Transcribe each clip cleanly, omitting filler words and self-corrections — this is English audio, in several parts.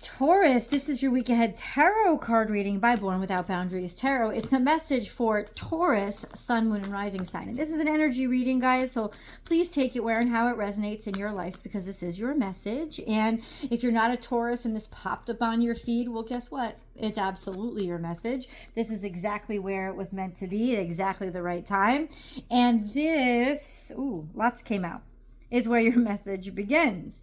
Taurus, this is your week ahead tarot card reading by Born Without Boundaries Tarot. It's a message for Taurus, Sun, Moon, and Rising sign. And this is an energy reading, guys, so please take it where and how it resonates in your life because this is your message. And if you're not a Taurus and this popped up on your feed, well, guess what? It's absolutely your message. This is exactly where it was meant to be at exactly the right time. And this, lots came out, is where your message begins.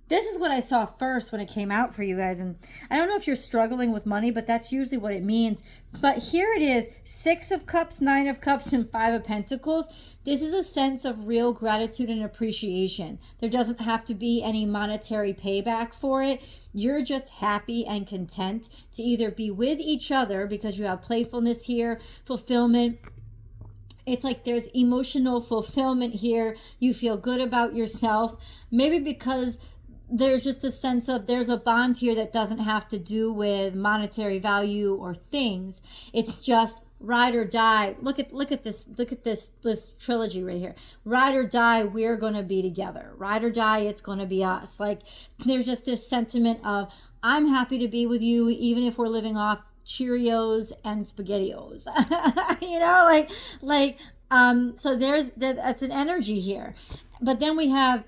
This is what I saw first when it came out for you guys. And I don't know if you're struggling with money, but that's usually what it means. But here it is, 6 of Cups, 9 of Cups, and 5 of Pentacles. This is a sense of real gratitude and appreciation. There doesn't have to be any monetary payback for it. You're just happy and content to either be with each other because you have playfulness here, fulfillment. It's like there's emotional fulfillment here. You feel good about yourself. Maybe because there's just a sense of there's a bond here that doesn't have to do with monetary value or things. It's just ride or die. Look at this trilogy right here. Ride or die, we're going to be together. Ride or die, it's going to be us. Like there's just this sentiment of I'm happy to be with you even if we're living off Cheerios and SpaghettiOs. You know, so that's an energy here. But then we have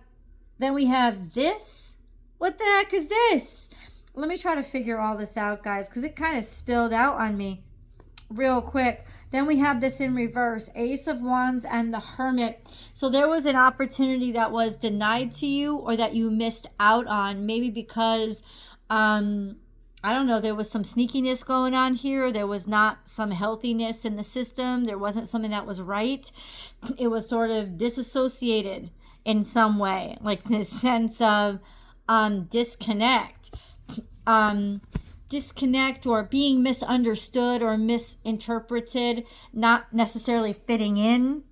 this. What the heck is this? Let me try to figure all this out, guys, because it kind of spilled out on me real quick. Then we have this in reverse, Ace of Wands and the Hermit. So there was an opportunity that was denied to you or that you missed out on, maybe because, I don't know, there was some sneakiness going on here. There was not some healthiness in the system. There wasn't something that was right. It was sort of disassociated in some way, like this sense of disconnect or being misunderstood or misinterpreted, not necessarily fitting in.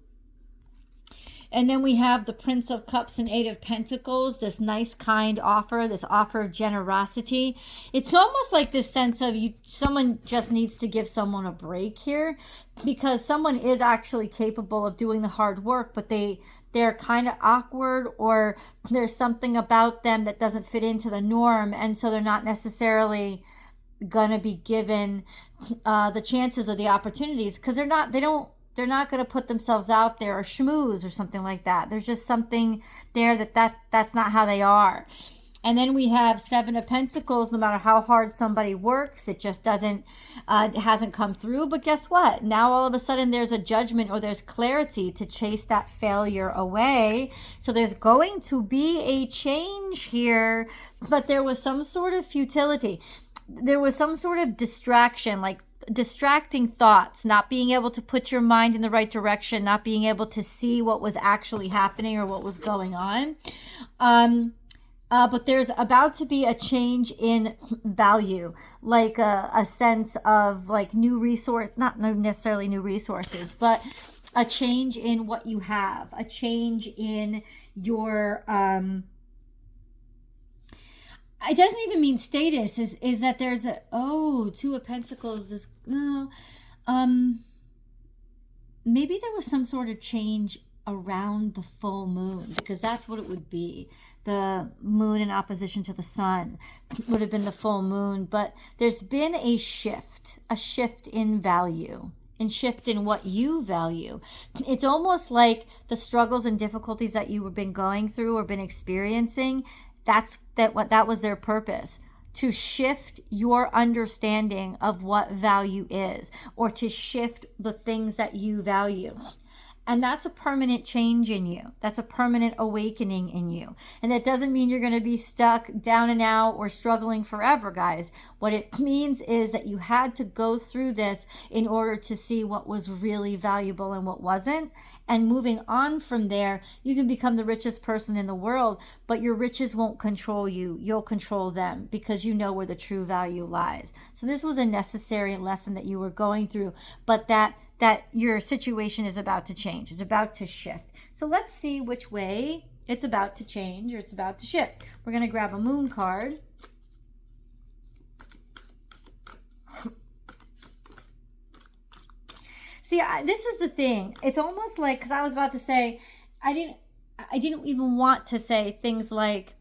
And then we have the Prince of Cups and 8 of Pentacles, this nice, kind offer, this offer of generosity. It's almost like this sense of someone just needs to give someone a break here because someone is actually capable of doing the hard work, but they're kind of awkward or there's something about them that doesn't fit into the norm. And so they're not necessarily going to be given the chances or the opportunities because they're not going to put themselves out there or schmooze or something like that. There's just something there that's not how they are. And then we have 7 of Pentacles. No matter how hard somebody works, it just it hasn't come through. But guess what? Now all of a sudden there's a judgment or there's clarity to chase that failure away. So there's going to be a change here, but there was some sort of futility. There was some sort of distraction, like distracting thoughts, not being able to put your mind in the right direction, not being able to see what was actually happening or what was going on. But there's about to be a change in value, like a sense of like new resource, not necessarily new resources, but a change in what you have, a change in your, it doesn't even mean status, is that there's 2 of Pentacles, maybe there was some sort of change around the full moon, because that's what it would be. The moon in opposition to the sun would have been the full moon, but there's been a shift in value, and shift in what you value. It's almost like the struggles and difficulties that you have been going through or been experiencing, that was their purpose, to shift your understanding of what value is, or to shift the things that you value. And that's a permanent change in you. That's a permanent awakening in you. And that doesn't mean you're going to be stuck down and out or struggling forever, guys. What it means is that you had to go through this in order to see what was really valuable and what wasn't. And moving on from there, you can become the richest person in the world, but your riches won't control you. You'll control them because you know where the true value lies. So this was a necessary lesson that you were going through, but that your situation is about to change. It's about to shift. So let's see which way it's about to change or it's about to shift. We're going to grab a moon card. See, this is the thing. It's almost like, because I was about to say, I didn't even want to say things like,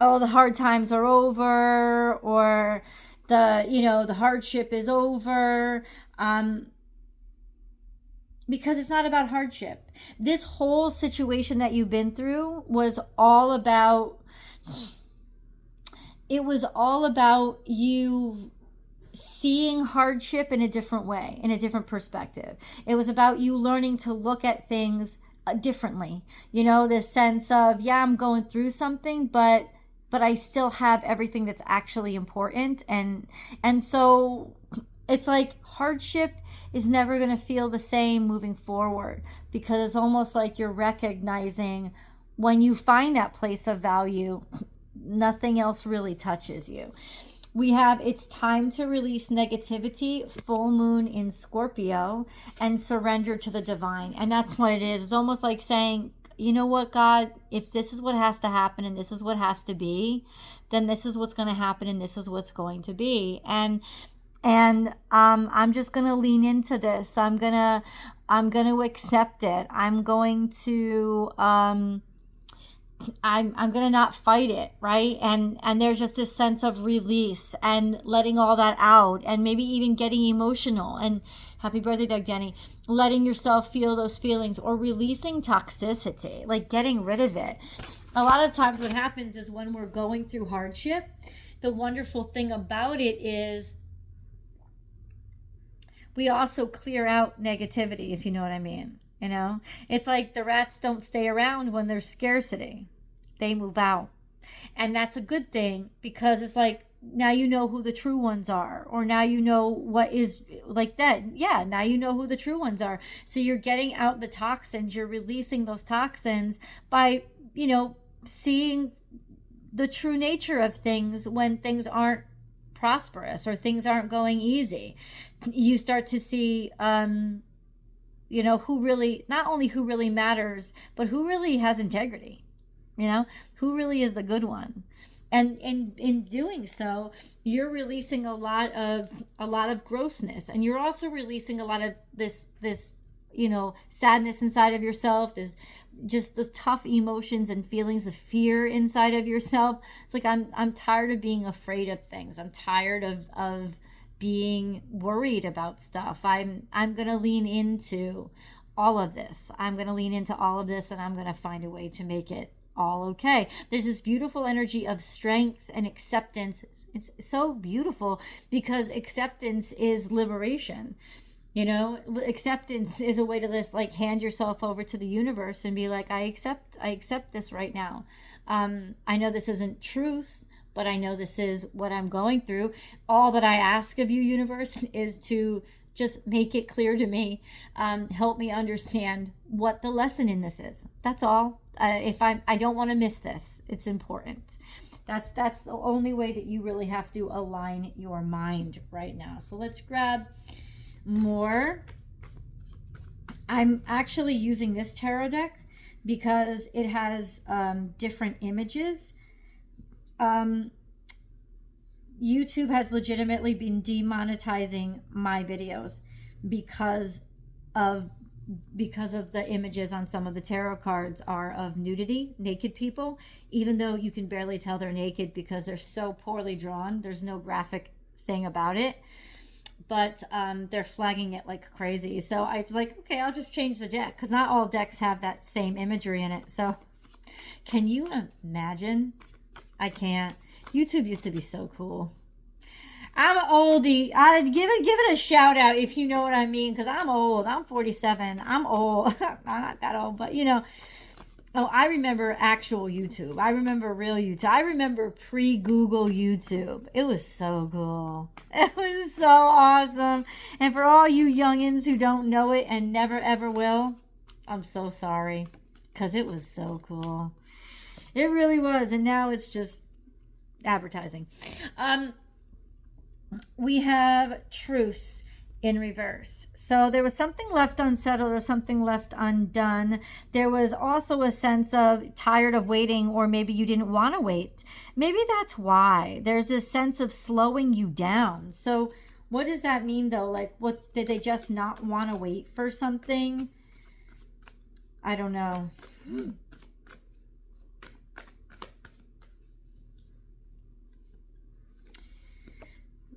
oh, the hard times are over, or the hardship is over. Because it's not about hardship. This whole situation that you've been through was all about, it was all about you seeing hardship in a different way, in a different perspective. It was about you learning to look at things differently. This sense of, yeah, I'm going through something, but I still have everything that's actually important. And so it's like hardship is never going to feel the same moving forward, because it's almost like you're recognizing when you find that place of value, nothing else really touches you. We have, it's time to release negativity, full moon in Scorpio, and surrender to the divine. And that's what it is. It's almost like saying, you know what, God, if this is what has to happen and this is what has to be, then this is what's going to happen and this is what's going to be. And I'm just going to lean into this. I'm going to accept it. I'm going to not fight it, right? And there's just this sense of release and letting all that out, and maybe even getting emotional. And happy birthday, Doug Denny. Letting yourself feel those feelings, or releasing toxicity, like getting rid of it. A lot of times what happens is when we're going through hardship, the wonderful thing about it is we also clear out negativity, if you know what I mean. It's like the rats don't stay around when there's scarcity. They move out. And that's a good thing, because it's like, now you know who the true ones are, or now you know what is like that. Yeah, now you know who the true ones are. So you're getting out the toxins, you're releasing those toxins by, seeing the true nature of things when things aren't prosperous or things aren't going easy. You start to see who really, not only who really matters, but who really has integrity, who really is the good one. And in doing so, you're releasing a lot of grossness, and you're also releasing a lot of this sadness inside of yourself, this tough emotions and feelings of fear inside of yourself. It's like, I'm tired of being afraid of things. I'm tired of being worried about stuff. I'm going to lean into all of this. I'm going to lean into all of this, and I'm going to find a way to make it all okay. There's this beautiful energy of strength and acceptance. It's so beautiful, because acceptance is liberation. Acceptance is a way to just like hand yourself over to the universe and be like, I accept this right now. I know this isn't truth, but I know this is what I'm going through. All that I ask of you, universe, is to just make it clear to me. Help me understand what the lesson in this is. That's all. I don't want to miss this. It's important. That's the only way that you really have to align your mind right now. So let's grab more. I'm actually using this tarot deck because it has different images. YouTube has legitimately been demonetizing my videos because of the images on some of the tarot cards are of nudity, naked people, even though you can barely tell they're naked because they're so poorly drawn. There's no graphic thing about it, but they're flagging it like crazy. So I was like, okay, I'll just change the deck, because not all decks have that same imagery in it. So can you imagine? I can't. YouTube used to be so cool. I'm an oldie. I'd give it a shout out if you know what I mean, because I'm old. I'm 47. I'm old. I'm not that old, but Oh, I remember actual YouTube. I remember real YouTube. I remember pre-Google YouTube. It was so cool. It was so awesome. And for all you youngins who don't know it and never ever will, I'm so sorry, because it was so cool. It really was. And now it's just advertising. We have truce in reverse. So there was something left unsettled or something left undone. There was also a sense of tired of waiting, or maybe you didn't want to wait. Maybe that's why. There's this sense of slowing you down. So what does that mean though? Like, what, did they just not want to wait for something? I don't know.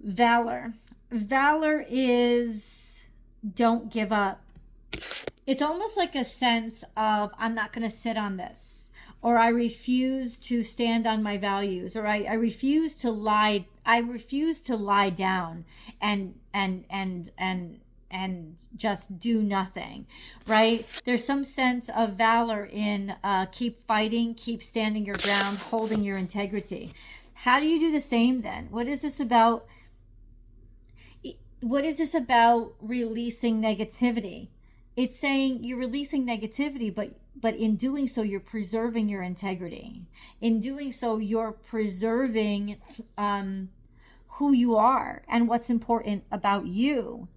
Valor. Valor is don't give up. It's almost like a sense of I'm not going to sit on this, or I refuse to stand on my values, or I refuse to lie. I refuse to lie down and just do nothing, right? There's some sense of valor in keep fighting, keep standing your ground, holding your integrity. How do you do the same then? What is this about? What is this about releasing negativity? It's saying you're releasing negativity, but in doing so, you're preserving your integrity. In doing so, you're preserving who you are and what's important about you,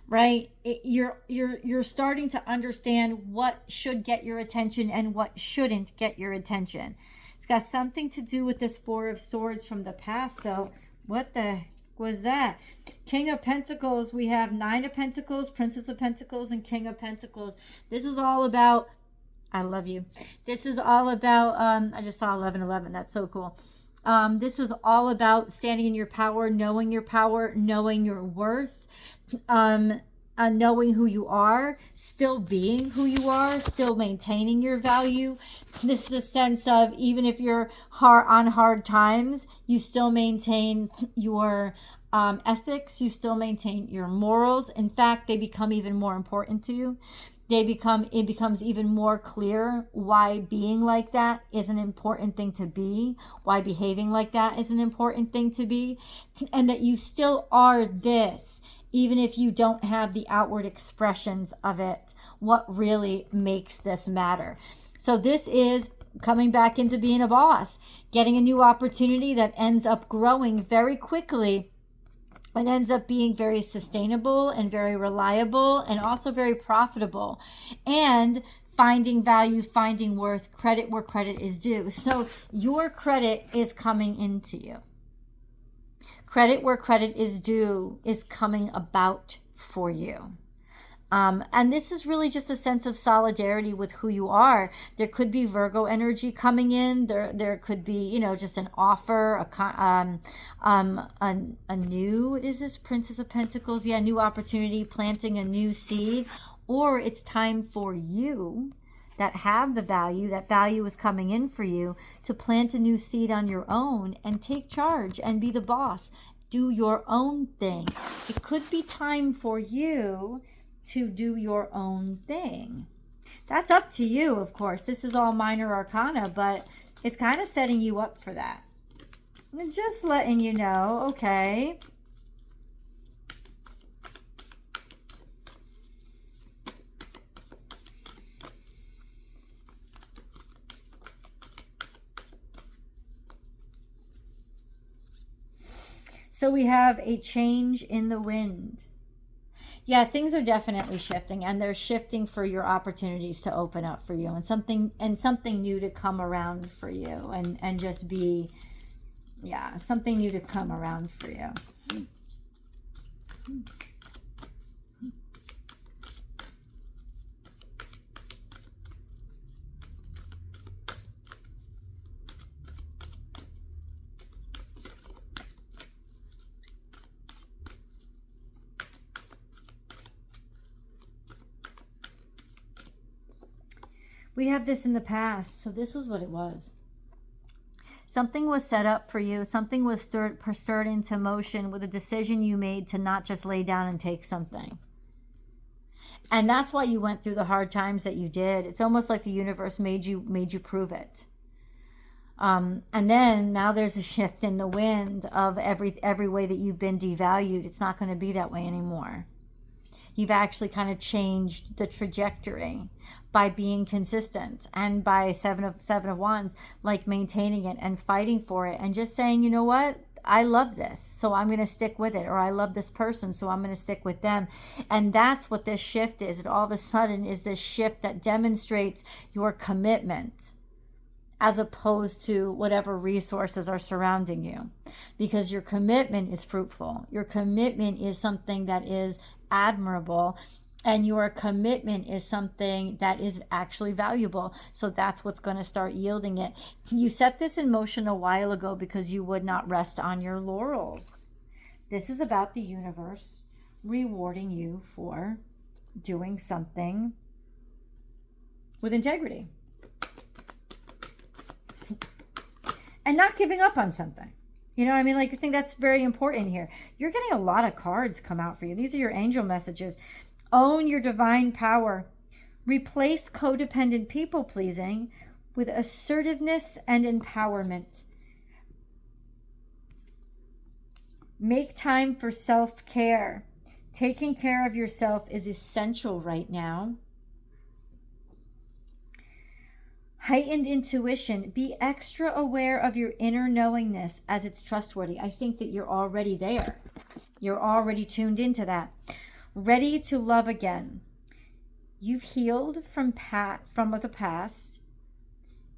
right? You're starting to understand what should get your attention and what shouldn't get your attention. It's got something to do with this Four of Swords from the past, though. What the heck was that? King of Pentacles. We have Nine of Pentacles, Princess of Pentacles, and King of Pentacles. This is all about, I love you. This is all about, I just saw 1111. That's so cool. This is all about standing in your power, knowing your worth, knowing who you are, still being who you are, still maintaining your value. This is a sense of even if you're on hard times, you still maintain your ethics, you still maintain your morals. In fact, they become even more important to you. It becomes even more clear why being like that is an important thing to be, why behaving like that is an important thing to be, and that you still are this, even if you don't have the outward expressions of it. What really makes this matter? So this is coming back into being a boss, getting a new opportunity that ends up growing very quickly. It ends up being very sustainable and very reliable and also very profitable, and finding value, finding worth, credit where credit is due. So your credit is coming into you. Credit where credit is due is coming about for you. And this is really just a sense of solidarity with who you are. There could be Virgo energy coming in. There could be, just an offer, a new, what is this? Princess of Pentacles. Yeah, new opportunity, planting a new seed. Or it's time for you that have the value, that value is coming in for you, to plant a new seed on your own and take charge and be the boss. Do your own thing. It could be time for you to do your own thing. That's up to you, of course. This is all minor arcana, but it's kind of setting you up for that. I'm just letting you know, okay. So we have a change in the wind. Yeah, things are definitely shifting, and they're shifting for your opportunities to open up for you, and something new to come around for you, and just be, yeah, something new to come around for you. We have this in the past, so this was what it was. Something was set up for you. Something was stirred into motion with a decision you made to not just lay down and take something. And that's why you went through the hard times that you did. It's almost like the universe made you prove it. And then now there's a shift in the wind of every way that you've been devalued. It's not going to be that way anymore. You've actually kind of changed the trajectory by being consistent, and by seven of wands, like maintaining it and fighting for it, and just saying, you know what, I love this, so I'm going to stick with it, or I love this person, so I'm going to stick with them. And that's what this shift is. It all of a sudden is this shift that demonstrates your commitment, as opposed to whatever resources are surrounding you, because your commitment is fruitful. Your commitment is something that is admirable, and your commitment is something that is actually valuable. So that's what's going to start yielding it. You set this in motion a while ago because you would not rest on your laurels. This is about the universe rewarding you for doing something with integrity and not giving up on something. You know what I mean? Like, I think that's very important here. You're getting a lot of cards come out for you. These are your angel messages. Own your divine power. Replace codependent people pleasing with assertiveness and empowerment. Make time for self-care. Taking care of yourself is essential right now. Heightened intuition. Be extra aware of your inner knowingness as it's trustworthy. I think that you're already there. You're already tuned into that. Ready to love again. You've healed from the past.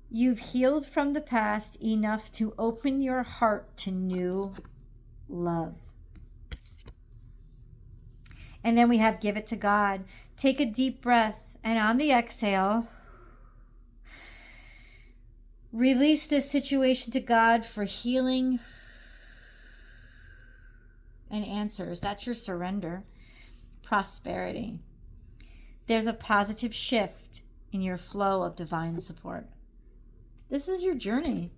You've healed from the past enough to open your heart to new love. And then we have give it to God. Take a deep breath, and on the exhale, release this situation to God for healing and answers. That's your surrender. Prosperity. There's a positive shift in your flow of divine support. This is your journey.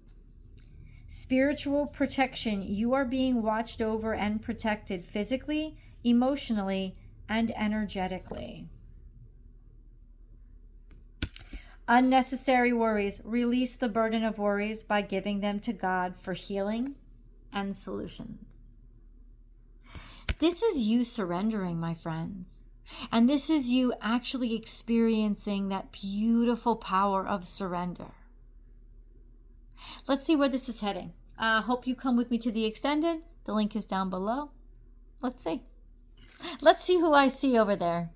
Spiritual protection. You are being watched over and protected physically, emotionally, and energetically. Unnecessary worries. Release the burden of worries by giving them to God for healing and solutions. This is you surrendering, my friends. And this is you actually experiencing that beautiful power of surrender. Let's see where this is heading. Hope you come with me to the extended. The link is down below. Let's see. Let's see who I see over there.